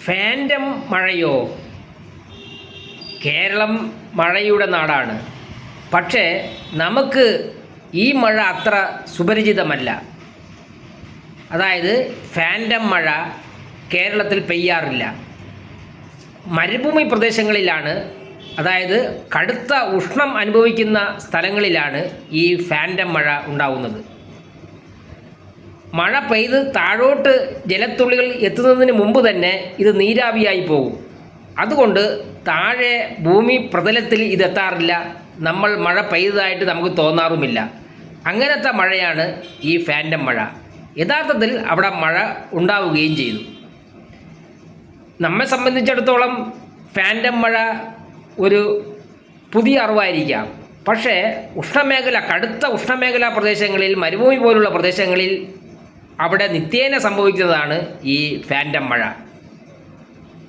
Phantom മഴയോ? കേരളം മഴയുടെ നാടാണ്. പക്ഷേ നമുക്ക് ഈ മഴ അത്ര സുപരിചിതമല്ല. അതായത് ഫാൻറ്റം മഴ കേരളത്തിൽ പെയ്യാറില്ല. മരുഭൂമി പ്രദേശങ്ങളിലാണ്, അതായത് കടുത്ത ഉഷ്ണം അനുഭവിക്കുന്ന സ്ഥലങ്ങളിലാണ് ഈ ഫാൻറ്റം മഴ ഉണ്ടാവുന്നത്. മഴ പെയ്ത് താഴോട്ട് ജലത്തുള്ളികൾ എത്തുന്നതിന് മുമ്പ് തന്നെ ഇത് നീരാവിയായി പോകും. അതുകൊണ്ട് താഴെ ഭൂമി പ്രതലത്തിൽ ഇതെത്താറില്ല. നമ്മൾ മഴ പെയ്തതായിട്ട് നമുക്ക് തോന്നാറുമില്ല. അങ്ങനത്തെ മഴയാണ് ഈ ഫാൻറ്റം മഴ. യഥാർത്ഥത്തിൽ അവിടെ മഴ ഉണ്ടാവുകയും ചെയ്തു. നമ്മെ സംബന്ധിച്ചിടത്തോളം ഫാൻറ്റം മഴ ഒരു പുതിയ അറിവായിരിക്കാം. പക്ഷേ കടുത്ത ഉഷ്ണമേഖലാ പ്രദേശങ്ങളിൽ, മരുഭൂമി പോലുള്ള പ്രദേശങ്ങളിൽ അവിടെ നിത്യേന സംഭവിക്കുന്നതാണ് ഈ ഫാൻറ്റം മഴ.